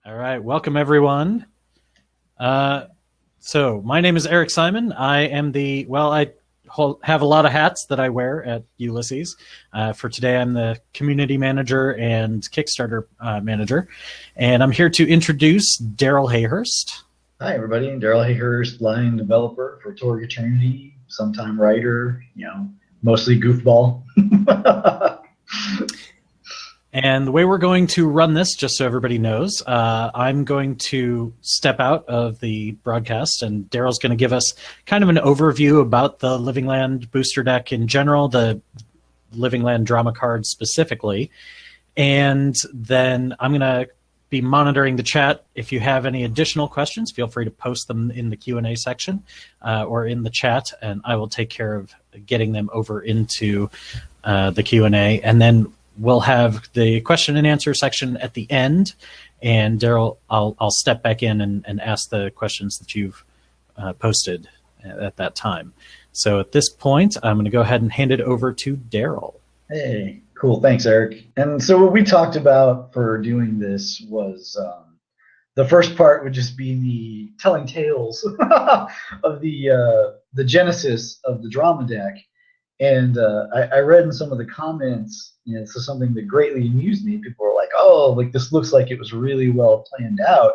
All right, welcome everyone. So my name is Eric Simon. I am I have a lot of hats that I wear at Ulysses. For today, I'm the community manager and Kickstarter manager, and I'm here to introduce Darrell Hayhurst. Hi, everybody. I'm Darrell Hayhurst, line developer for Torg Eternity, sometime writer, mostly goofball. And the way we're going to run this, just so everybody knows, I'm going to step out of the broadcast, and Darrell's going to give us kind of an overview about the Living Land booster deck in general, the Living Land drama card specifically. And then I'm going to be monitoring the chat. If you have any additional questions, feel free to post them in the Q&A section or in the chat, and I will take care of getting them over into the Q&A. And then we'll have the question and answer section at the end, and Darrell, I'll step back in and ask the questions that you've posted at that time. So at this point, I'm going to go ahead and hand it over to Darrell. Hey, cool. Thanks, Eric. And so what we talked about for doing this was the first part would just be me telling tales of the genesis of the drama deck. And I read in some of the comments, so something that greatly amused me. People were like, "Oh, like this looks like it was really well planned out."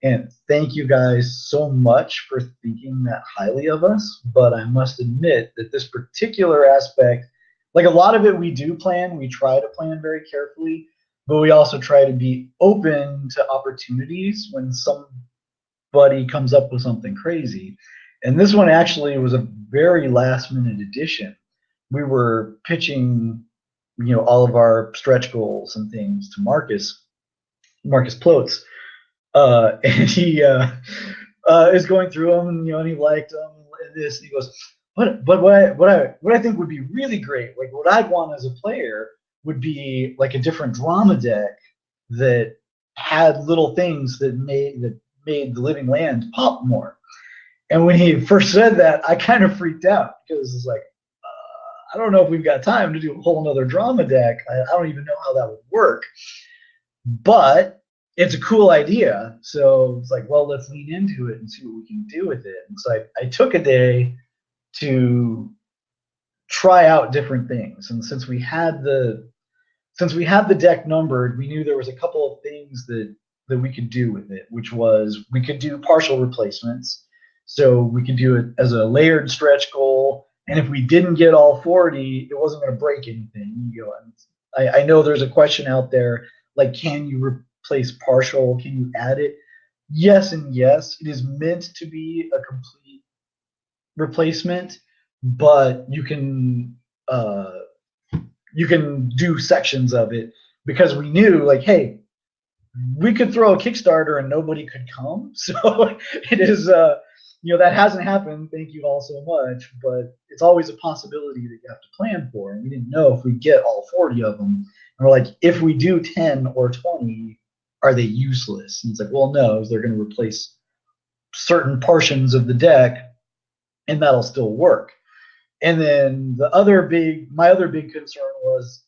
And thank you guys so much for thinking that highly of us. But I must admit that this particular aspect, like a lot of it, we do plan. We try to plan very carefully, but we also try to be open to opportunities when somebody comes up with something crazy. And this one actually was a very last-minute addition. We were pitching, all of our stretch goals and things to Marcus Plotz, and he is going through them, and he liked them and this. And he goes, but what I think would be really great, like what I'd want as a player, would be like a different drama deck that had little things that made the Living Land pop more. And when he first said that, I kind of freaked out because it's like, I don't know if we've got time to do a whole nother drama deck. I don't even know how that would work. But it's a cool idea. So it's like, well, let's lean into it and see what we can do with it. And so I took a day to try out different things. And since we had the deck numbered, we knew there was a couple of things that we could do with it, which was we could do partial replacements. So we could do it as a layered stretch goal. And if we didn't get all 40, it wasn't going to break anything. I know there's a question out there, like, can you replace partial? Can you add it? Yes and yes. It is meant to be a complete replacement, but you can do sections of it, because we knew, like, hey, we could throw a Kickstarter and nobody could come. So it is that hasn't happened, thank you all so much, but it's always a possibility that you have to plan for. And we didn't know if we get all 40 of them. And we're like, if we do 10 or 20, are they useless? And it's like, well, no, they're going to replace certain portions of the deck, and that'll still work. And then my other big concern was,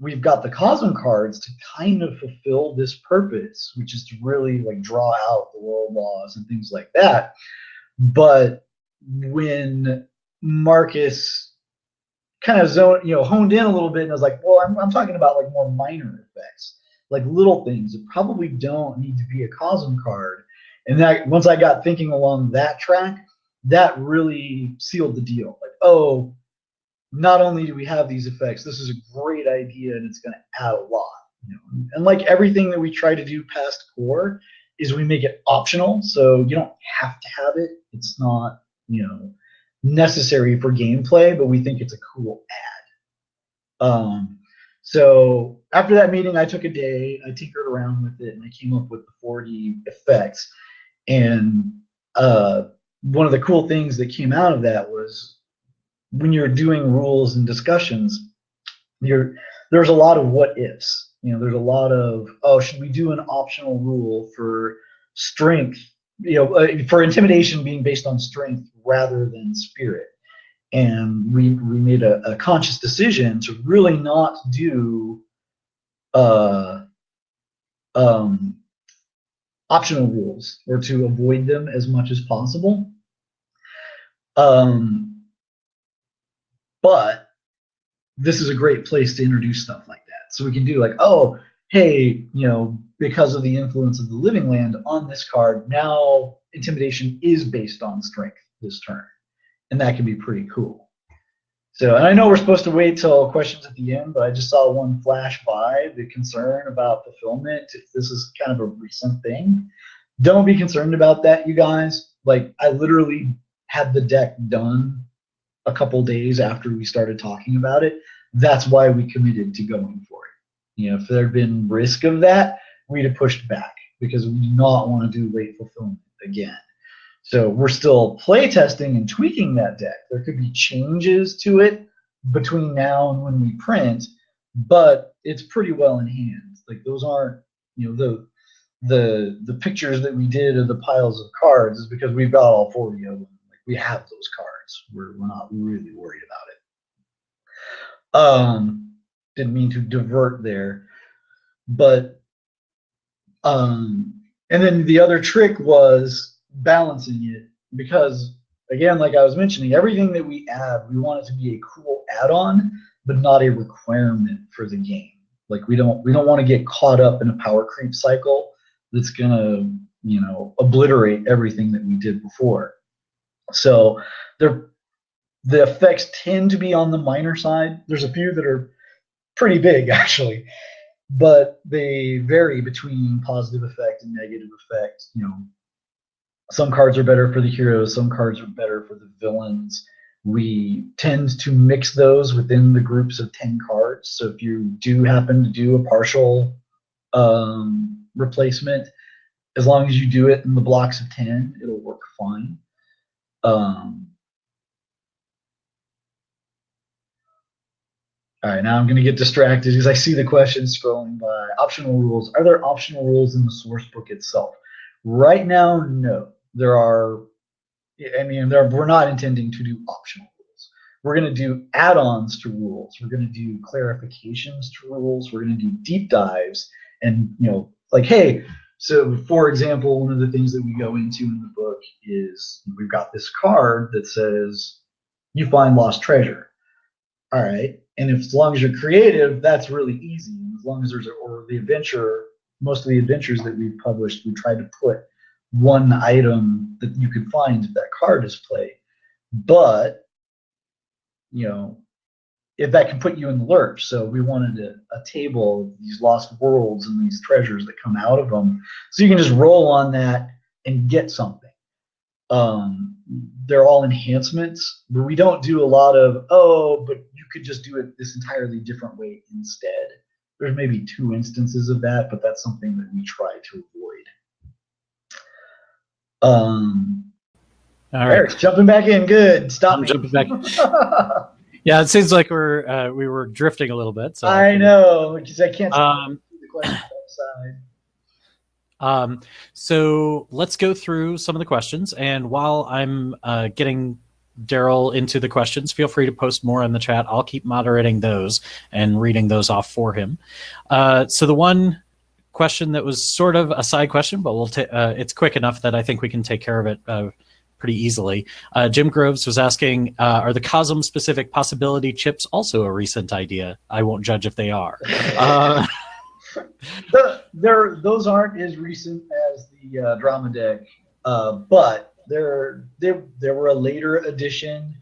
we've got the Cosm cards to kind of fulfill this purpose, which is to really like draw out the world laws and things like that. But when Marcus kind of honed in a little bit, and I was like, well, I'm talking about like more minor effects, like little things that probably don't need to be a Cosm card. And that, once I got thinking along that track, that really sealed the deal. Like, oh, not only do we have these effects, this is a great idea, and it's going to add a lot. And like everything that we try to do past core is we make it optional, so you don't have to have it. It's not necessary for gameplay, but we think it's a cool add. So after that meeting, I took a day, I tinkered around with it, and I came up with the 40 effects. And one of the cool things that came out of that was, when you're doing rules and discussions, there's a lot of what ifs. There's a lot of, oh, should we do an optional rule for strength, for intimidation being based on strength rather than spirit? And we made a conscious decision to really not do optional rules or to avoid them as much as possible. But this is a great place to introduce stuff like that. So we can do like, oh, hey, because of the influence of the living land on this card, now intimidation is based on strength this turn. And that can be pretty cool. So, and I know we're supposed to wait till questions at the end, but I just saw one flash by, the concern about fulfillment, if this is kind of a recent thing. Don't be concerned about that, you guys. Like, I literally had the deck done a couple days after we started talking about it. That's why we committed to going for it. If there had been risk of that, we'd have pushed back because we do not want to do late fulfillment again. So we're still play testing and tweaking that deck. There could be changes to it between now and when we print, but it's pretty well in hand. Like, those aren't, the pictures that we did of the piles of cards is because we've got all 40 of them. Like, we have those cards. We're not really worried about it. Didn't mean to divert there, but and then the other trick was balancing it, because again, like I was mentioning, everything that we add, we want it to be a cool add-on, but not a requirement for the game. Like, we don't want to get caught up in a power creep cycle that's gonna obliterate everything that we did before. So the effects tend to be on the minor side. There's a few that are pretty big actually, but they vary between positive effect and negative effect. Some cards are better for the heroes, some cards are better for the villains. We tend to mix those within the groups of 10 cards. So if you do happen to do a partial replacement, as long as you do it in the blocks of 10, it'll work fine. All right, now I'm going to get distracted because I see the questions scrolling by. Optional rules. Are there optional rules in the source book itself? Right now, no. There are. We're not intending to do optional rules. We're going to do add-ons to rules. We're going to do clarifications to rules. We're going to do deep dives. And, like, hey, so for example, one of the things that we go into in the book is we've got this card that says, you find lost treasure. All right. And as long as you're creative, that's really easy. As long as there's the adventure, most of the adventures that we've published, we tried to put one item that you could find if that card is played. But, if that can put you in the lurch. So we wanted a table of these lost worlds and these treasures that come out of them. So you can just roll on that and get something. They're all enhancements, but we don't do a lot of, but you could just do it this entirely different way instead. There's maybe 2 instances of that, but that's something that we try to avoid. All right. Eric's jumping back in. Good. Stop me. Jumping back. Yeah, it seems like we were drifting a little bit. So I know, because I can't see the questions outside. So let's go through some of the questions. And while I'm getting Darrell into the questions, feel free to post more in the chat. I'll keep moderating those and reading those off for him. So the one question that was sort of a side question, but it's quick enough that I think we can take care of it pretty easily. Jim Groves was asking, are the Cosm-specific possibility chips also a recent idea? I won't judge if they are. Those aren't as recent as the drama deck, but they were a later addition.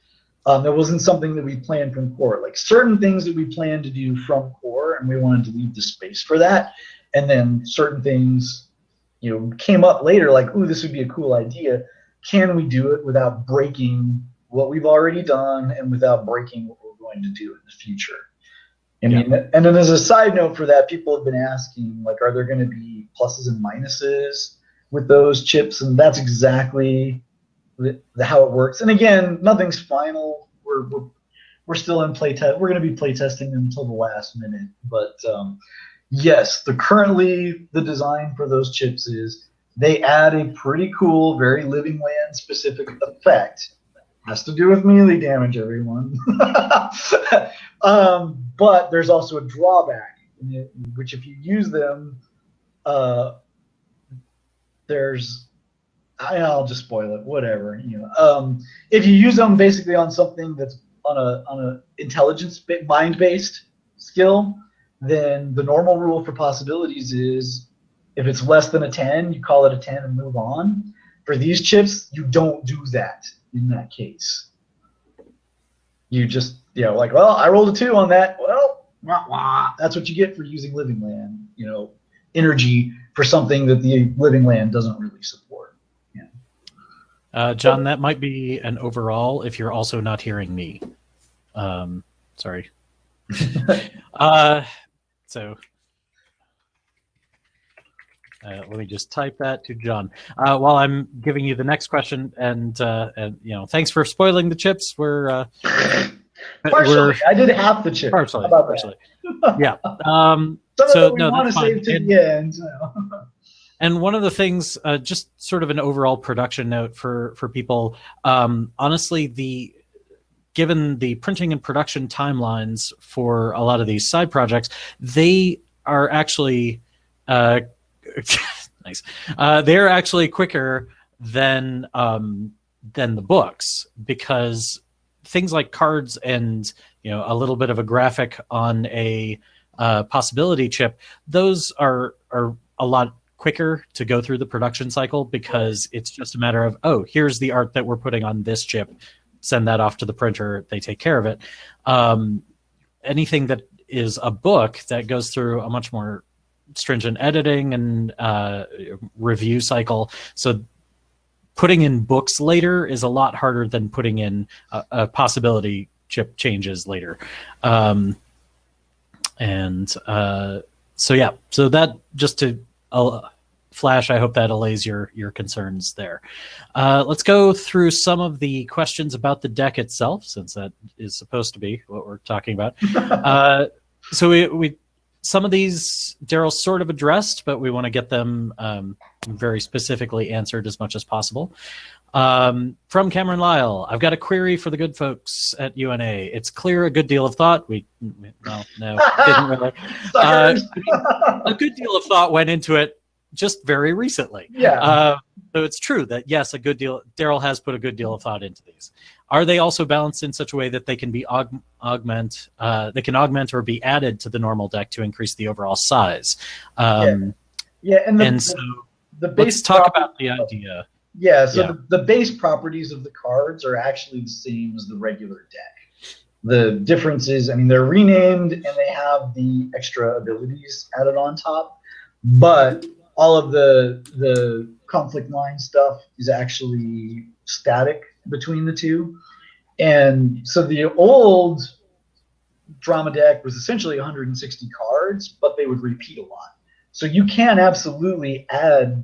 It wasn't something that we planned from core. Like, certain things that we planned to do from core, and we wanted to leave the space for that. And then certain things, came up later, like, ooh, this would be a cool idea. Can we do it without breaking what we've already done and without breaking what we're going to do in the future? And then as a side note for that, people have been asking, like, are there going to be pluses and minuses with those chips? And that's exactly how it works. And again, nothing's final. We're still in play test. We're going to be play testing them until the last minute. But yes, currently the design for those chips is they add a pretty cool, very Living Land specific effect. Has to do with melee damage, everyone. But there's also a drawback, which if you use them, there's I'll just spoil it, whatever. If you use them basically on something that's on a intelligence mind based skill, then the normal rule for possibilities is if it's less than a 10, you call it a 10 and move on. For these chips, you don't do that in that case. You just like, well, I rolled a 2 on that. Well, wah, wah. That's what you get for using Living Land. Energy for something that the Living Land doesn't really support. John, that might be an overall if you're also not hearing me. Sorry. So let me just type that to John while I'm giving you the next question. And thanks for spoiling the chips. We're partially. I did half the chips. Partially. Yeah. So no, want to save to the end. And one of the things, just sort of an overall production note for people, honestly, given the printing and production timelines for a lot of these side projects, they are actually nice. They're actually quicker than the books, because things like cards and a little bit of a graphic on a possibility chip, those are a lot quicker to go through the production cycle, because it's just a matter of, oh, here's the art that we're putting on this chip, send that off to the printer, they take care of it. Anything that is a book that goes through a much more stringent editing and review cycle, so putting in books later is a lot harder than putting in a possibility chip changes later. So that, just to Flash, I hope that allays your concerns there. Let's go through some of the questions about the deck itself, since that is supposed to be what we're talking about. So we some of these Darrell sort of addressed, but we want to get them very specifically answered as much as possible. From Cameron Lyle, I've got a query for the good folks at UNA. It's clear a good deal of thought. Didn't really. A good deal of thought went into it just very recently. Yeah. So it's true that, yes, a good deal. Darrell has put a good deal of thought into these. Are they also balanced in such a way that they can be augment or be added to the normal deck to increase the overall size? And so the base let's talk about the idea. Yeah, so the base properties of the cards are actually the same as the regular deck. The difference is, they're renamed and they have the extra abilities added on top, but all of the conflict line stuff is actually static between the two. And so the old drama deck was essentially 160 cards, but they would repeat a lot. So you can absolutely add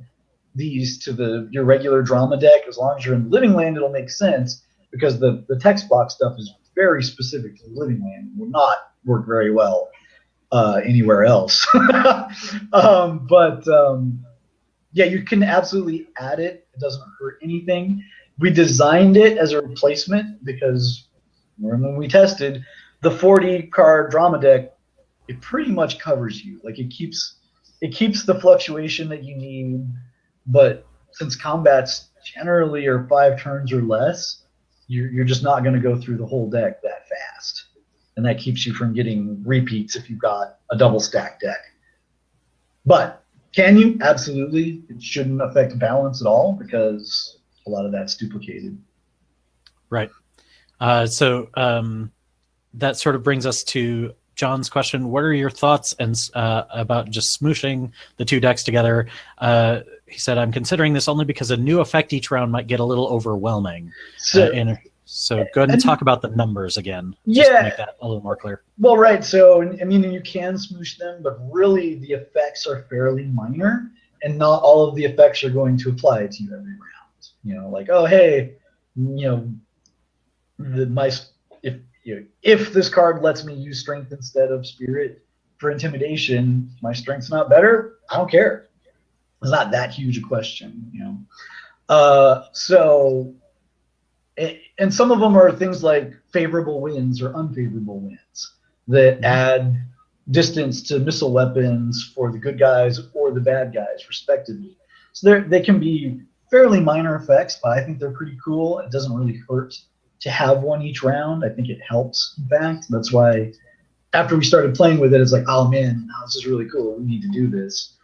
these to your regular drama deck. As long as you're in Living Land, it'll make sense, because the text box stuff is very specific to Living Land. It will not work very well anywhere else. Yeah, you can absolutely add it. It doesn't hurt anything. We designed it as a replacement because when we tested the 40 card drama deck, it pretty much covers you. Like, it keeps the fluctuation that you need, but since combats generally are 5 turns or less, you're just not going to go through the whole deck that fast. And that keeps you from getting repeats if you've got a double stack deck. But can you? Absolutely. It shouldn't affect balance at all, because a lot of that's duplicated. Right. So that sort of brings us to John's question. What are your thoughts about just smooshing the two decks together? He said, I'm considering this only because a new effect each round might get a little overwhelming. So go ahead and talk about the numbers again. Just to make that a little more clear. Well, right. So, you can smoosh them, but really the effects are fairly minor, and not all of the effects are going to apply to you every round. Like, oh, hey, if this card lets me use strength instead of spirit for intimidation, my strength's not better. I don't care. It's not that huge a question, and some of them are things like favorable winds or unfavorable winds that add distance to missile weapons for the good guys or the bad guys, respectively. So they can be fairly minor effects, but I think they're pretty cool. It doesn't really hurt to have one each round. I think it helps, in fact. That's why after we started playing with it, it's like, oh man, this is really cool. We need to do this.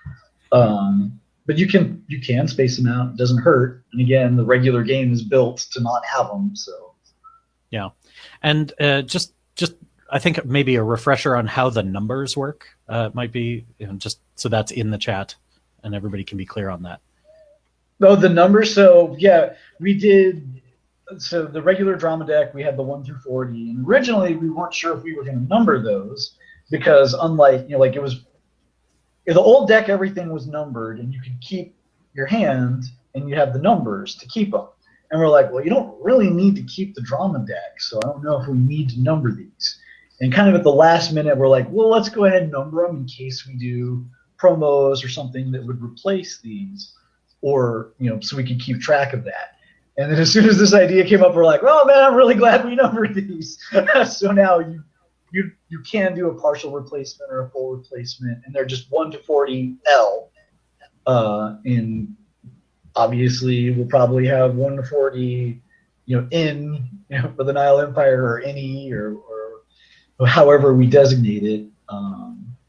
But you can space them out. It doesn't hurt. And again, the regular game is built to not have them. So yeah, and just I think maybe a refresher on how the numbers work might be, just so that's in the chat and everybody can be clear on that. Oh, the numbers. So yeah, we did. So the regular drama deck, we had the 1 through 40, and originally we weren't sure if we were going to number those because unlike like it was in the old deck, everything was numbered, and you could keep your hand and you have the numbers to keep them. And we're like, well, you don't really need to keep the drama deck, so I don't know if we need to number these. And kind of at the last minute, we're like, well, let's go ahead and number them in case we do promos or something that would replace these, or so we could keep track of that. And then as soon as this idea came up, we're like, oh man, I'm really glad we numbered these. So now you can do a partial replacement or a full replacement, and they're just 1 to 40 L. And obviously we'll probably have 1 to 40, in for the Nile Empire or any or however we designate it.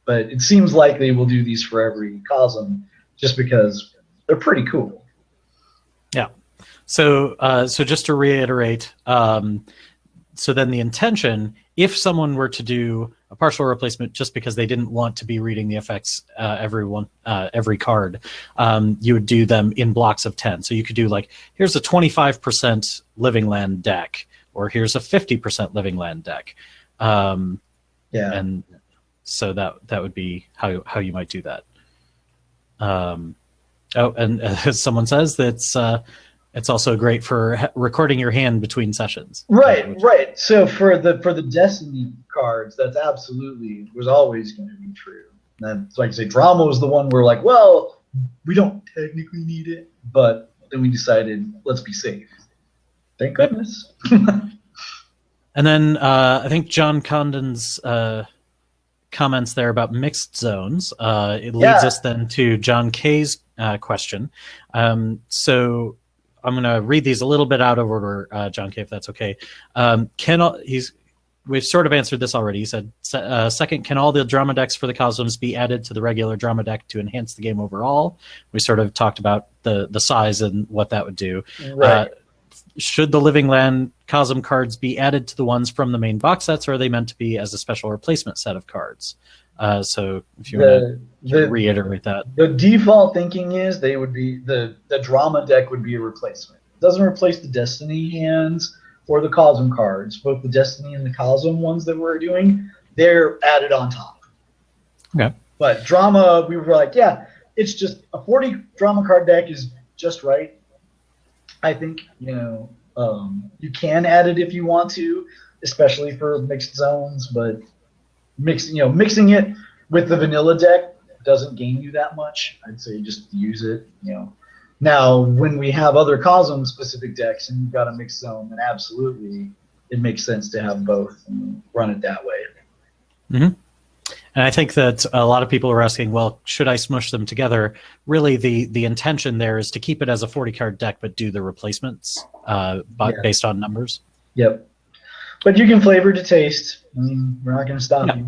But it seems likely we'll do these for every Cosm, just because they're pretty cool. Yeah. So just to reiterate, so then the intention, if someone were to do a partial replacement just because they didn't want to be reading the effects every card, you would do them in blocks of 10. So you could do like, here's a 25% Living Land deck, or here's a 50% Living Land deck. And so that would be how you might do that. And as someone says, that's it's also great for recording your hand between sessions. Right. So for the Destiny cards, that's absolutely was always going to be true. And so like I say, drama was the one where like, well, we don't technically need it, but then we decided let's be safe. Thank goodness. And then I think John Condon's comments there about mixed zones. It leads us then to John K's question. So I'm going to read these a little bit out of order, John K, if that's okay. We've sort of answered this already. He said, second, can all the drama decks for the Cosmos be added to the regular drama deck to enhance the game overall? We sort of talked about the size and what that would do. Right. Should the Living Land Cosm cards be added to the ones from the main box sets, or are they meant to be as a special replacement set of cards? So if you want to reiterate that. The default thinking is they would be the drama deck would be a replacement. It doesn't replace the Destiny hands or the Cosm cards. Both the Destiny and the Cosm ones that we're doing, they're added on top. Okay. But drama, we were like, yeah, it's just a 40 drama card deck is just right. I think, you can add it if you want to, especially for mixed zones, but mixing it with the vanilla deck doesn't gain you that much. I'd say just use it, Now, when we have other Cosm specific decks and you've got a mixed zone, then absolutely it makes sense to have both and run it that way. Mm-hmm. And I think that a lot of people are asking, well, should I smush them together? Really, the intention there is to keep it as a 40-card deck, but do the replacements based on numbers. Yep. But you can flavor to taste. I mean, we're not going to stop you.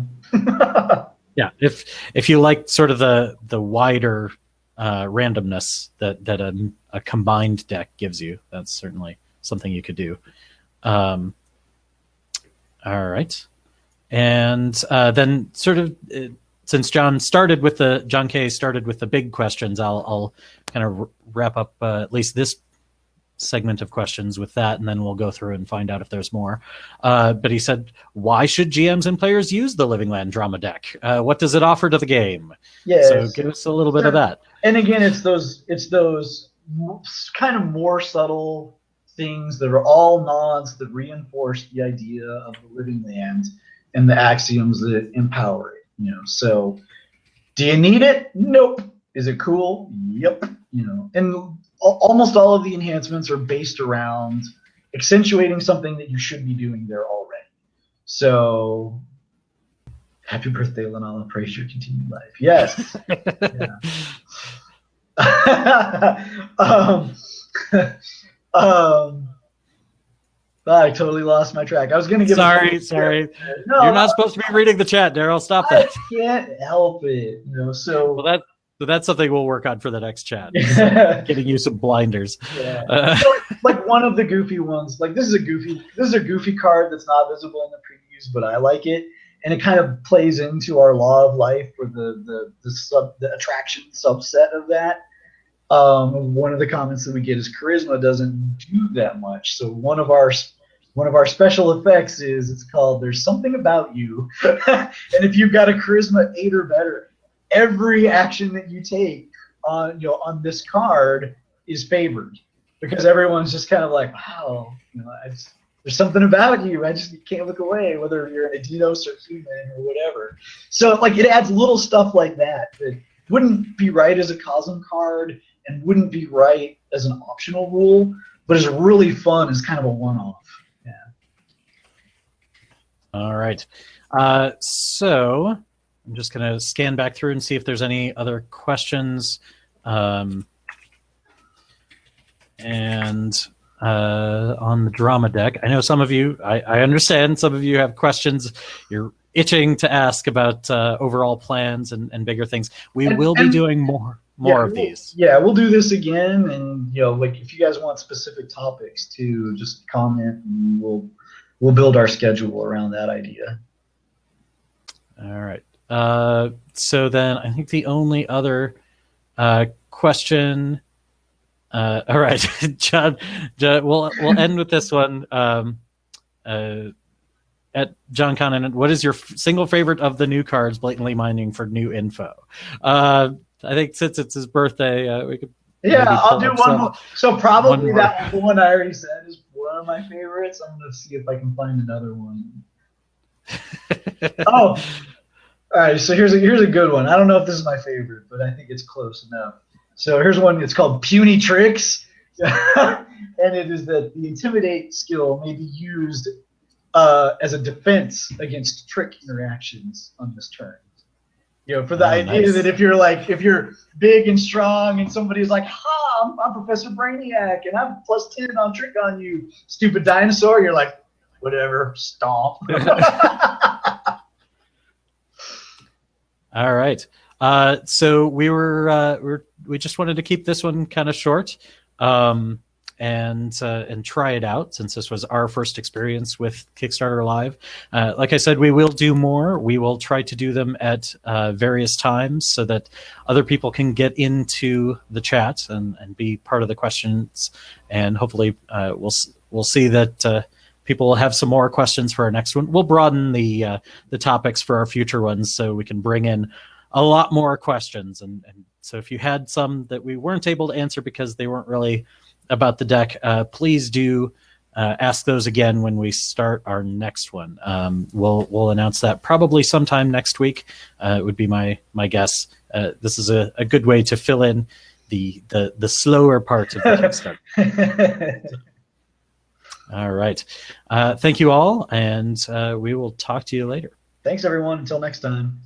Yeah. If you like sort of the wider randomness that a combined deck gives you, that's certainly something you could do. All right. And then sort of since John K started with the big questions, I'll kind of wrap up at least this segment of questions with that, and then we'll go through and find out if there's more. But he said, why should GMs and players use the Living Land drama deck? What does it offer to the game? Yes. So give us a little bit of that. And again, it's those kind of more subtle things that are all nods that reinforce the idea of the Living Land and the axioms that empower it. So do you need it? Nope. Is it cool? Yep. And almost all of the enhancements are based around accentuating something that you should be doing there already. So happy birthday, Lanala. Praise your continued life. Yes. Yeah. um, um, I totally lost my track. I was going to give. Sorry. No, You're not supposed to be reading the chat, Darrell. Stop that. I can't help it. So that's something we'll work on for the next chat. Getting you some blinders. Yeah. So, like one of the goofy ones. Like this is a goofy card that's not visible in the previews, but I like it, and it kind of plays into our law of life or the attraction subset of that. One of the comments that we get is charisma doesn't do that much. So one of our special effects is it's called "There's Something About You," and if you've got a charisma 8 or better, every action that you take on this card is favored because everyone's just kind of like, wow, there's something about you. I just can't look away, whether you're a Dinos or human or whatever. So like it adds little stuff like that wouldn't be right as a Cosm card and wouldn't be right as an optional rule, but is really fun as kind of a one-off. Yeah. All right. So I'm just going to scan back through and see if there's any other questions. And on the drama deck, I know some of you, I understand some of you have questions. You're itching to ask about overall plans and bigger things. We will be doing more of these. Yeah, we'll do this again, and like if you guys want specific topics too, just comment, and we'll build our schedule around that idea. All right. So then I think the only other question. All right, John. We'll end with this one. At John Connon, what is your single favorite of the new cards blatantly mining for new info? I think since it's his birthday, we could. Yeah, I'll do one more. So probably that one I already said is one of my favorites. I'm going to see if I can find another one. All right. So here's a good one. I don't know if this is my favorite, but I think it's close enough. So here's one. It's called Puny Tricks, and it is that the Intimidate skill may be used as a defense against trick interactions on this turn. For the idea that if you're big and strong and somebody's like, "Ha, I'm Professor Brainiac and I'm +10 on trick on you, stupid dinosaur," you're like, "Whatever, stomp." All right. So we just wanted to keep this one kind of short, and try it out since this was our first experience with Kickstarter Live. Like I said, we will do more. We will try to do them at various times so that other people can get into the chat and be part of the questions. And hopefully, we'll see that people will have some more questions for our next one. We'll broaden the topics for our future ones so we can bring in a lot more questions. And so if you had some that we weren't able to answer because they weren't really about the deck, please do ask those again when we start our next one. We'll announce that probably sometime next week. It would be my guess. This is a good way to fill in the slower parts of the Kickstarter. All right. Thank you all, and we will talk to you later. Thanks, everyone. Until next time.